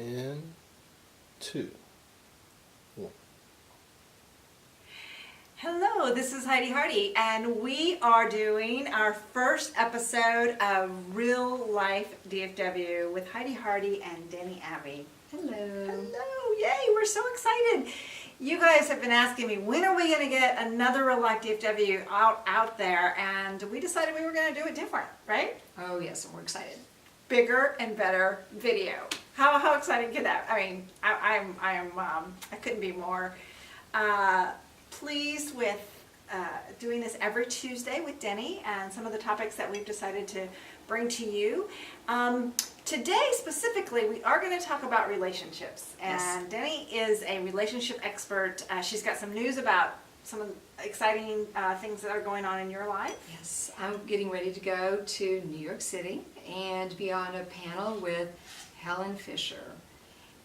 And 2, 1. Hello, this is Heidi, and we are doing our first episode of Real Life DFW with Heidi and Deni Abbie. Hello. Hello, yay, we're so excited. You guys have been asking me, when are we going to get another Real Life DFW out there? And we decided we were going to do it different, right? Oh yes, and we're excited. Bigger and better video. How exciting can that? I mean, I couldn't be more pleased with doing this every Tuesday with Deni and some of the topics that we've decided to bring to you. Today specifically, we are going to talk about relationships. And Yes. Deni is a relationship expert. She's got some news about some of the exciting things that are going on in your life. Yes, I'm getting ready to go to New York City and be on a panel with Helen Fisher.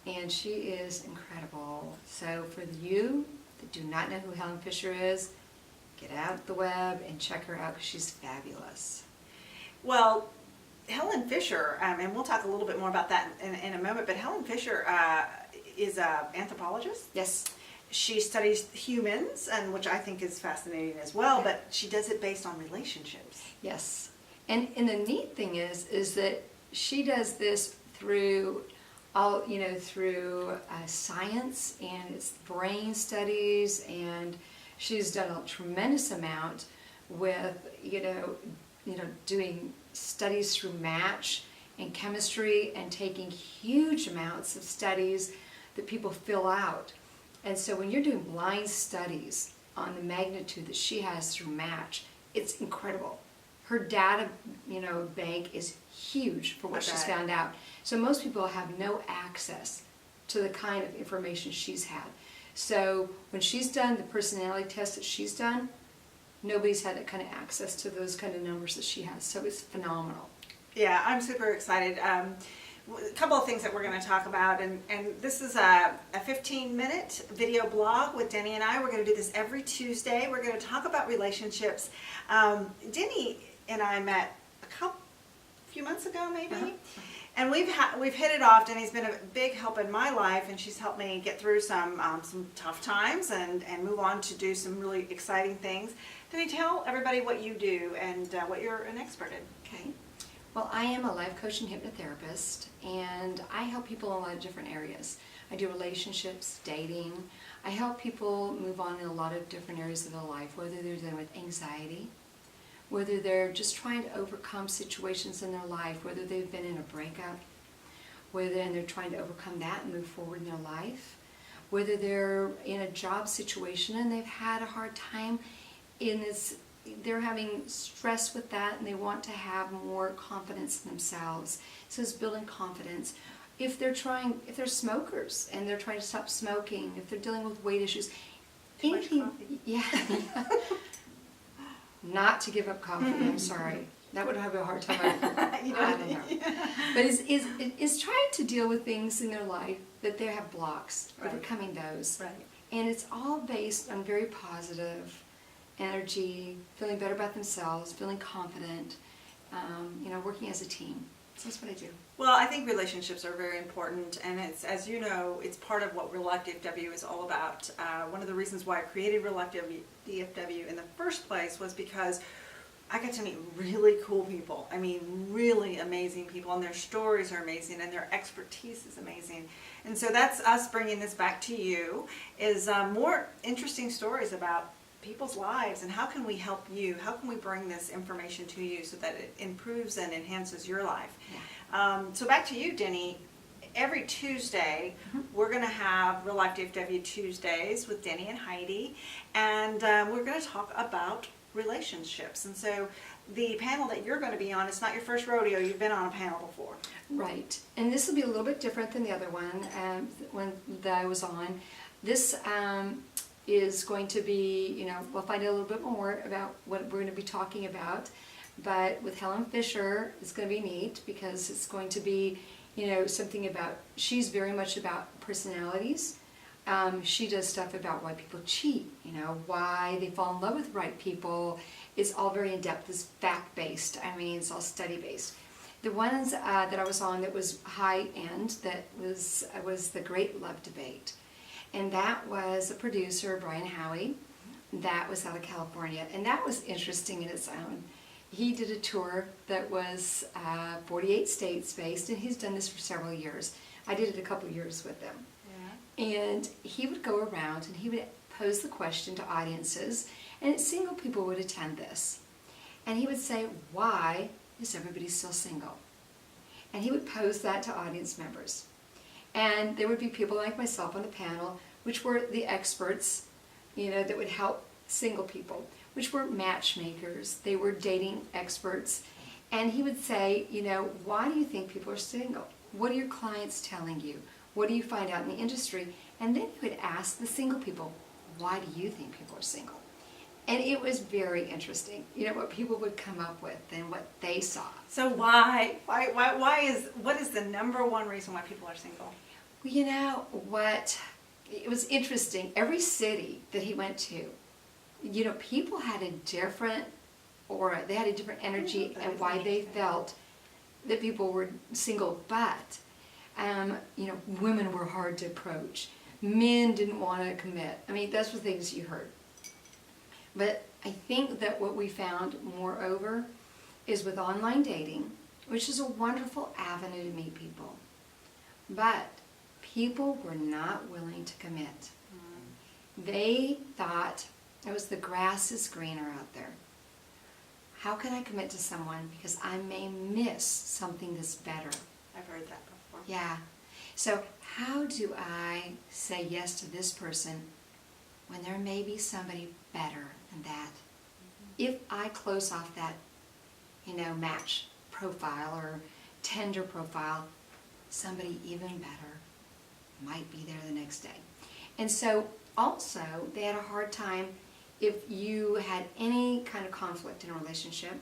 And she is incredible. So for you that do not know who Helen Fisher is, get out the web and check her out because she's fabulous. Well, Helen Fisher, and we'll talk a little bit more about that in a moment, but Helen Fisher is an anthropologist. Yes. She studies humans, and which I think is fascinating as well, but she does it based on relationships. Yes. And the neat thing is that she does this through science, and it's brain studies, and she's done a tremendous amount with doing studies through match and chemistry and taking huge amounts of studies that people fill out. And so when you're doing blind studies on the magnitude that she has through match, it's incredible. Her data, bank is huge for what she's found out. So most people have no access to the kind of information she's had. So when she's done the personality test that she's done, nobody's had that kind of access to those kind of numbers that she has. So it's phenomenal. Yeah, I'm super excited. A couple of things that we're going to talk about, and this is a 15-minute video blog with Deni and I. We're going to do this every Tuesday. We're going to talk about relationships. Deni and I met a few months ago, maybe. And we've hit it off. Deni's been a big help in my life, and she's helped me get through some tough times and move on to do some really exciting things. Deni, tell everybody what you do and what you're an expert in. Okay. Well, I am a life coach and hypnotherapist, and I help people in a lot of different areas. I do relationships, dating. I help people move on in a lot of different areas of their life, whether they're dealing with anxiety, whether they're just trying to overcome situations in their life, whether they've been in a breakup, and they're trying to overcome that and move forward in their life, whether they're in a job situation and they've had a hard time in this, they're having stress with that and they want to have more confidence in themselves. So it's building confidence. If they're smokers and they're trying to stop smoking, if they're dealing with weight issues, Too much coffee. yeah. Not to give up coffee, I'm sorry. That would have a hard time. I don't know. But it's trying to deal with things in their life that they have blocks, Right. overcoming those. Right. And it's all based on very positive energy, feeling better about themselves, feeling confident, working as a team. So that's what I do. Well, I think relationships are very important, and it's, as you know, it's part of what Real Life DFW is all about. One of the reasons why I created Real Life DFW in the first place was because I got to meet really cool people. I mean, really amazing people, and their stories are amazing, and their expertise is amazing. And so that's us bringing this back to you, is more interesting stories about people's lives, and how can we help you? How can we bring this information to you so that it improves and enhances your life? Yeah. So back to you, Deni. Every Tuesday, we're going to have Real Life DFW Tuesdays with Deni and Heidi, and we're going to talk about relationships. And so the panel that you're going to be on, it's not your first rodeo. You've been on a panel before. Right. And this will be a little bit different than the other one that I was on. This is going to be, we'll find out a little bit more about what we're going to be talking about. But with Helen Fisher, it's going to be neat because it's going to be, something about, she's very much about personalities. She does stuff about why people cheat, why they fall in love with the right people. It's all very in-depth. It's fact-based. It's all study-based. The ones that I was on that was high end, that was the Great Love Debate. And that was a producer, Brian Howie, that was out of California. And that was interesting in its own. He did a tour that was 48 states based, and he's done this for several years. I did it a couple years with him. Yeah. And he would go around and he would pose the question to audiences, and single people would attend this. And he would say, why is everybody still single? And he would pose that to audience members. And there would be people like myself on the panel, which were the experts, that would help single people, which were matchmakers. They were dating experts. And he would say, why do you think people are single? What are your clients telling you? What do you find out in the industry? And then he would ask the single people, why do you think people are single? And it was very interesting, what people would come up with and what they saw. So what is the number one reason why people are single? Well, it was interesting. Every city that he went to, people had a different aura. They had a different energy and why they felt that people were single. But, women were hard to approach. Men didn't want to commit. I mean, those were things you heard. But I think that what we found, moreover, is with online dating, which is a wonderful avenue to meet people. But people were not willing to commit. They thought it was the grass is greener out there. How can I commit to someone because I may miss something that's better? I've heard that before. Yeah. So how do I say yes to this person when there may be somebody better than that? If I close off that, match profile or Tinder profile, somebody even better might be there the next day. And so also they had a hard time if you had any kind of conflict in a relationship,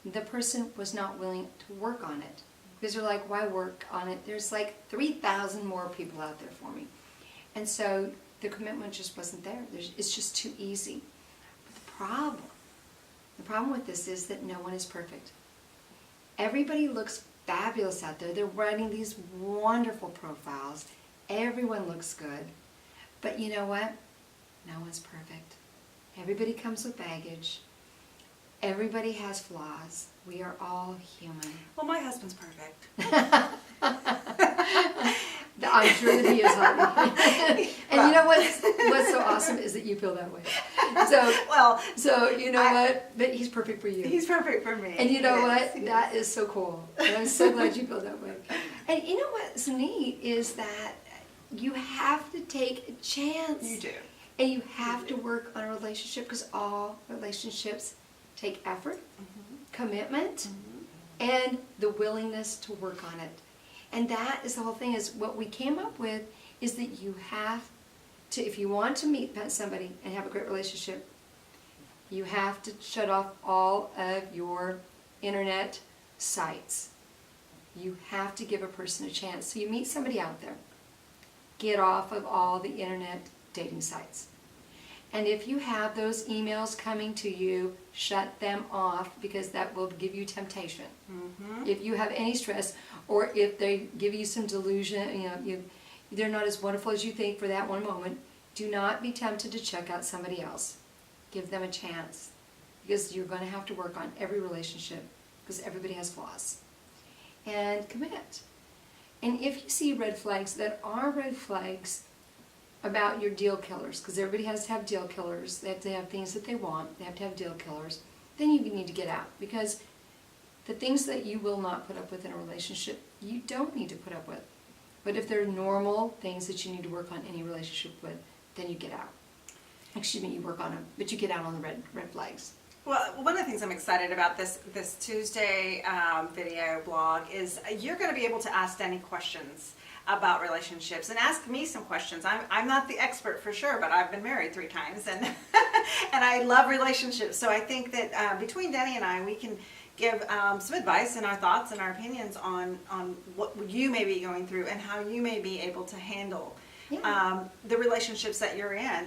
the person was not willing to work on it. Because they're like, why work on it? There's like 3,000 more people out there for me. And so the commitment just wasn't there. It's just too easy. But the problem with this is that no one is perfect. Everybody looks fabulous out there. They're writing these wonderful profiles. Everyone looks good. But you know what? No one's perfect. Everybody comes with baggage. Everybody has flaws. We are all human. Well, my husband's perfect. I'm sure that he is, Heidi. And you know what's so awesome is that you feel that way. So you know what? But he's perfect for you. He's perfect for me. And you know what? That is so cool. And I'm so glad you feel that way. And you know what's neat is that you have to take a chance. You do. And you have to work on a relationship because all relationships take effort, commitment, and the willingness to work on it. And that is the whole thing, is what we came up with is that you have to, if you want to meet somebody and have a great relationship, you have to shut off all of your internet sites. You have to give a person a chance. So you meet somebody out there, get off of all the internet dating sites. And if you have those emails coming to you, shut them off because that will give you temptation. If you have any stress or if they give you some delusion, they're not as wonderful as you think for that one moment, do not be tempted to check out somebody else. Give them a chance because you're going to have to work on every relationship because everybody has flaws. And commit. And if you see red flags that are red flags about your deal killers, because everybody has to have deal killers, they have to have things that they want, they have to have deal killers, then you need to get out. Because the things that you will not put up with in a relationship, you don't need to put up with. But if they're normal things that you need to work on any relationship with, then you get out. You work on them, but you get out on the red flags. Well, one of the things I'm excited about this Tuesday video blog is you're going to be able to ask Deni questions about relationships and ask me some questions. I'm not the expert for sure, but I've been married 3 times and and I love relationships. So I think that between Deni and I, we can give some advice and our thoughts and our opinions on what you may be going through and how you may be able to handle the relationships that you're in.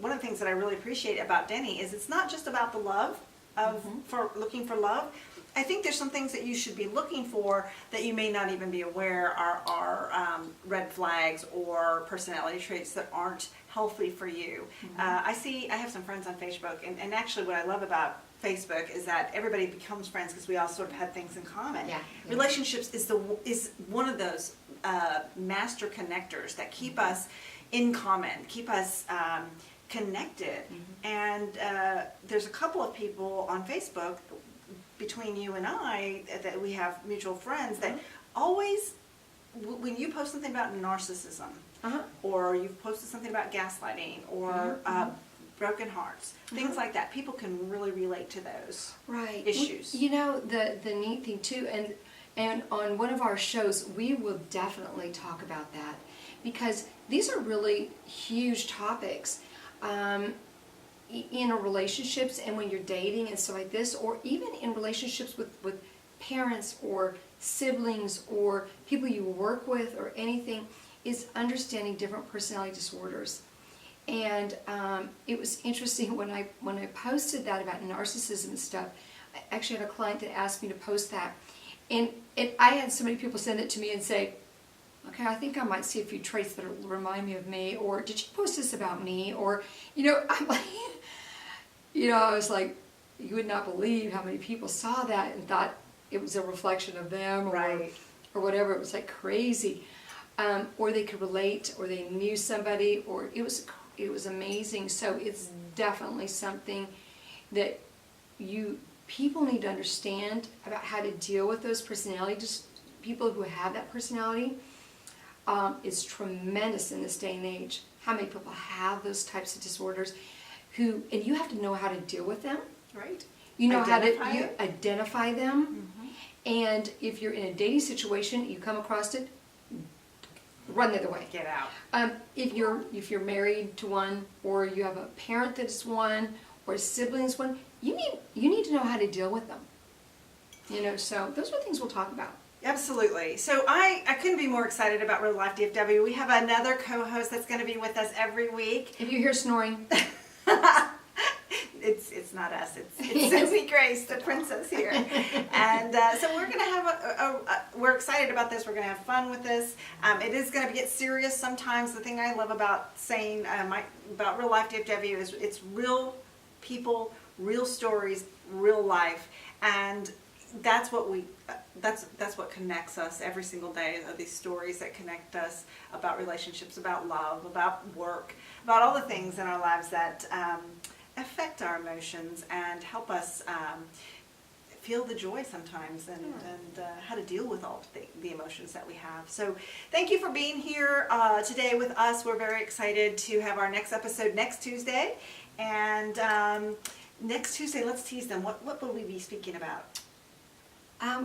One of the things that I really appreciate about Deni is it's not just about the love of for looking for love. I think there's some things that you should be looking for that you may not even be aware are red flags or personality traits that aren't healthy for you. I have some friends on Facebook, and actually what I love about Facebook is that everybody becomes friends because we all sort of have things in common. Yeah. Relationships is one of those master connectors that keep us in common, keep us connected. And there's a couple of people on Facebook between you and I that we have mutual friends that always, when you post something about narcissism, or you've posted something about gaslighting or broken hearts, things like that, people can really relate to those issues. You know, the neat thing too, and on one of our shows, we will definitely talk about that, because these are really huge topics in relationships and when you're dating and stuff like this, or even in relationships with parents or siblings or people you work with or anything, is understanding different personality disorders. And it was interesting when I posted that about narcissism and stuff. I actually had a client that asked me to post that, and I had so many people send it to me and say, okay, I think I might see a few traits that remind me of me, or did you post this about me? Or, I'm like, I was like, you would not believe how many people saw that and thought it was a reflection of them, or whatever. It was like crazy. Or they could relate, or they knew somebody, or it was amazing. So it's definitely something that people need to understand about how to deal with those personalities. People who have that personality is tremendous in this day and age. How many people have those types of disorders and you have to know how to deal with them. Right. You know how to identify them. And if you're in a dating situation, you come across it, run the other way. Get out. If you're married to one, or you have a parent that's one, or a sibling's one, you need to know how to deal with them. So those are things we'll talk about. Absolutely. So I couldn't be more excited about Real Life DFW. We have another co-host that's going to be with us every week. If you hear snoring, it's not us. It's Sophie Grace, the princess here. And so we're going to have we're excited about this. We're going to have fun with this. It is going to get serious sometimes. The thing I love about saying about Real Life DFW is it's real people, real stories, real life, and that's what that's what connects us every single day. Are these stories that connect us about relationships, about love, about work, about all the things in our lives that affect our emotions and help us feel the joy sometimes, and how to deal with all the emotions that we have. So thank you for being here today with us. We're very excited to have our next episode next Tuesday. And next Tuesday, let's tease them. What will we be speaking about?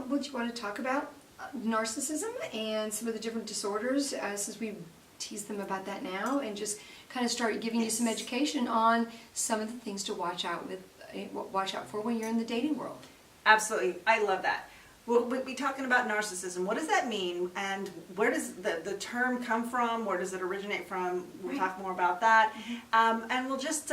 What you want to talk about? Narcissism and some of the different disorders, since we tease them about that now, and just kind of start giving you some education on some of the things to watch out for when you're in the dating world. Absolutely. I love that. We'll be talking about narcissism. What does that mean? And where does the term come from? Where does it originate from? We'll talk more about that. And we'll just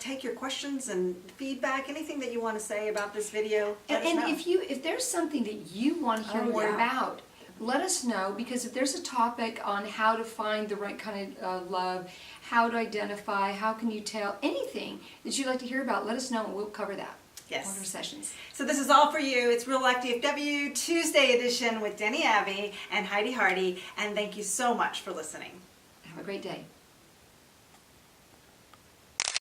take your questions and feedback, anything that you want to say about this video. And if there's something that you want to hear more about, let us know, because if there's a topic on how to find the right kind of love, how to identify, how can you tell, anything that you'd like to hear about, let us know and we'll cover that. Yes. On our sessions. So this is all for you. It's Real Life DFW Tuesday edition with Deni Abbie and Heidi, and thank you so much for listening. Have a great day.